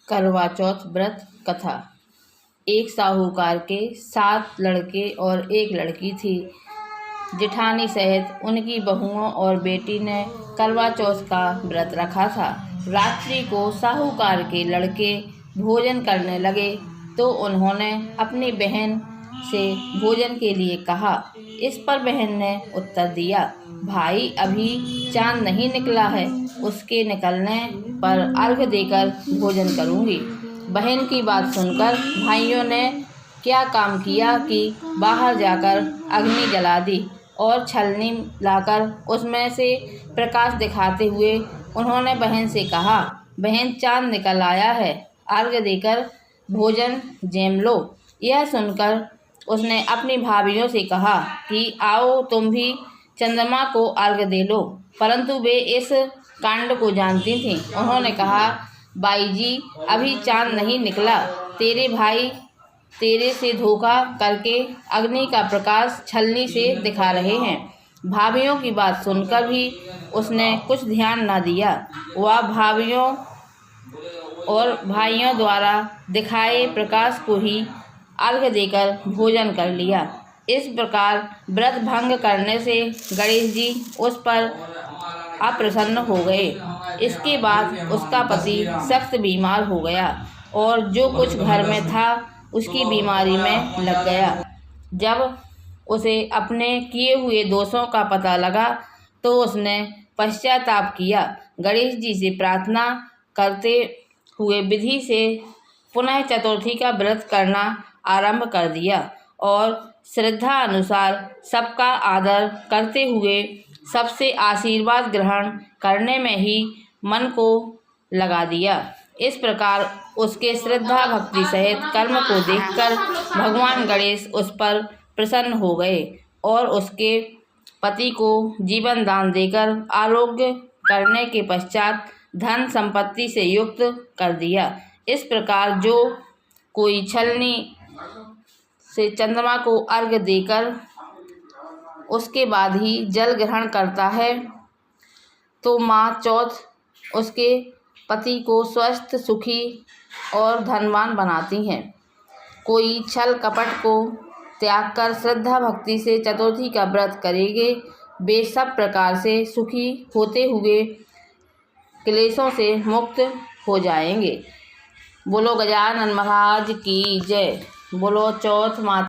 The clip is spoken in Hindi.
करवा चौथ व्रत कथा। एक साहूकार के 7 लड़के और 1 लड़की थी। जेठानी सहित उनकी बहुओं और बेटी ने करवा चौथ का व्रत रखा था। रात्रि को साहूकार के लड़के भोजन करने लगे तो उन्होंने अपनी बहन से भोजन के लिए कहा। इस पर बहन ने उत्तर दिया, भाई अभी चांद नहीं निकला है, उसके निकलने पर अर्घ्य देकर भोजन करूंगी। बहन की बात सुनकर भाइयों ने क्या काम किया कि बाहर जाकर अग्नि जला दी और छलनी लाकर उसमें से प्रकाश दिखाते हुए उन्होंने बहन से कहा, बहन चांद निकल आया है, अर्घ्य देकर भोजन जेम लो। यह सुनकर उसने अपनी भाभियों से कहा कि आओ तुम भी चंद्रमा को अर्घ्य दे लो, परंतु वे इस कांड को जानती थीं। उन्होंने कहा, बाई जी अभी चांद नहीं निकला, तेरे भाई तेरे से धोखा करके अग्नि का प्रकाश छलनी से दिखा रहे हैं। भाभियों की बात सुनकर भी उसने कुछ ध्यान न दिया। वह भाभियों और भाइयों द्वारा दिखाए प्रकाश को ही अर्घ्य देकर भोजन कर लिया। इस प्रकार व्रत भंग करने से गणेश जी उस पर अप्रसन्न हो गए। इसके बाद उसका पति सख्त बीमार हो गया और जो कुछ घर में था उसकी बीमारी में लग गया। जब उसे अपने किए हुए दोषों का पता लगा तो उसने पश्चाताप किया। गणेश जी से प्रार्थना करते हुए विधि से पुनः चतुर्थी का व्रत करना आरंभ कर दिया और श्रद्धा अनुसार सबका आदर करते हुए सबसे आशीर्वाद ग्रहण करने में ही मन को लगा दिया। इस प्रकार उसके श्रद्धा भक्ति सहित कर्म को देखकर भगवान गणेश उस पर प्रसन्न हो गए और उसके पति को जीवन दान देकर आरोग्य करने के पश्चात धन संपत्ति से युक्त कर दिया। इस प्रकार जो कोई छलनी से चंद्रमा को अर्घ्य देकर उसके बाद ही जल ग्रहण करता है तो माँ चौथ उसके पति को स्वस्थ, सुखी और धनवान बनाती हैं। कोई छल कपट को त्याग कर श्रद्धा भक्ति से चतुर्थी का व्रत करेंगे, वे सब प्रकार से सुखी होते हुए क्लेशों से मुक्त हो जाएंगे। बोलो गजानन महाराज की जय। बोलो चौथ माता।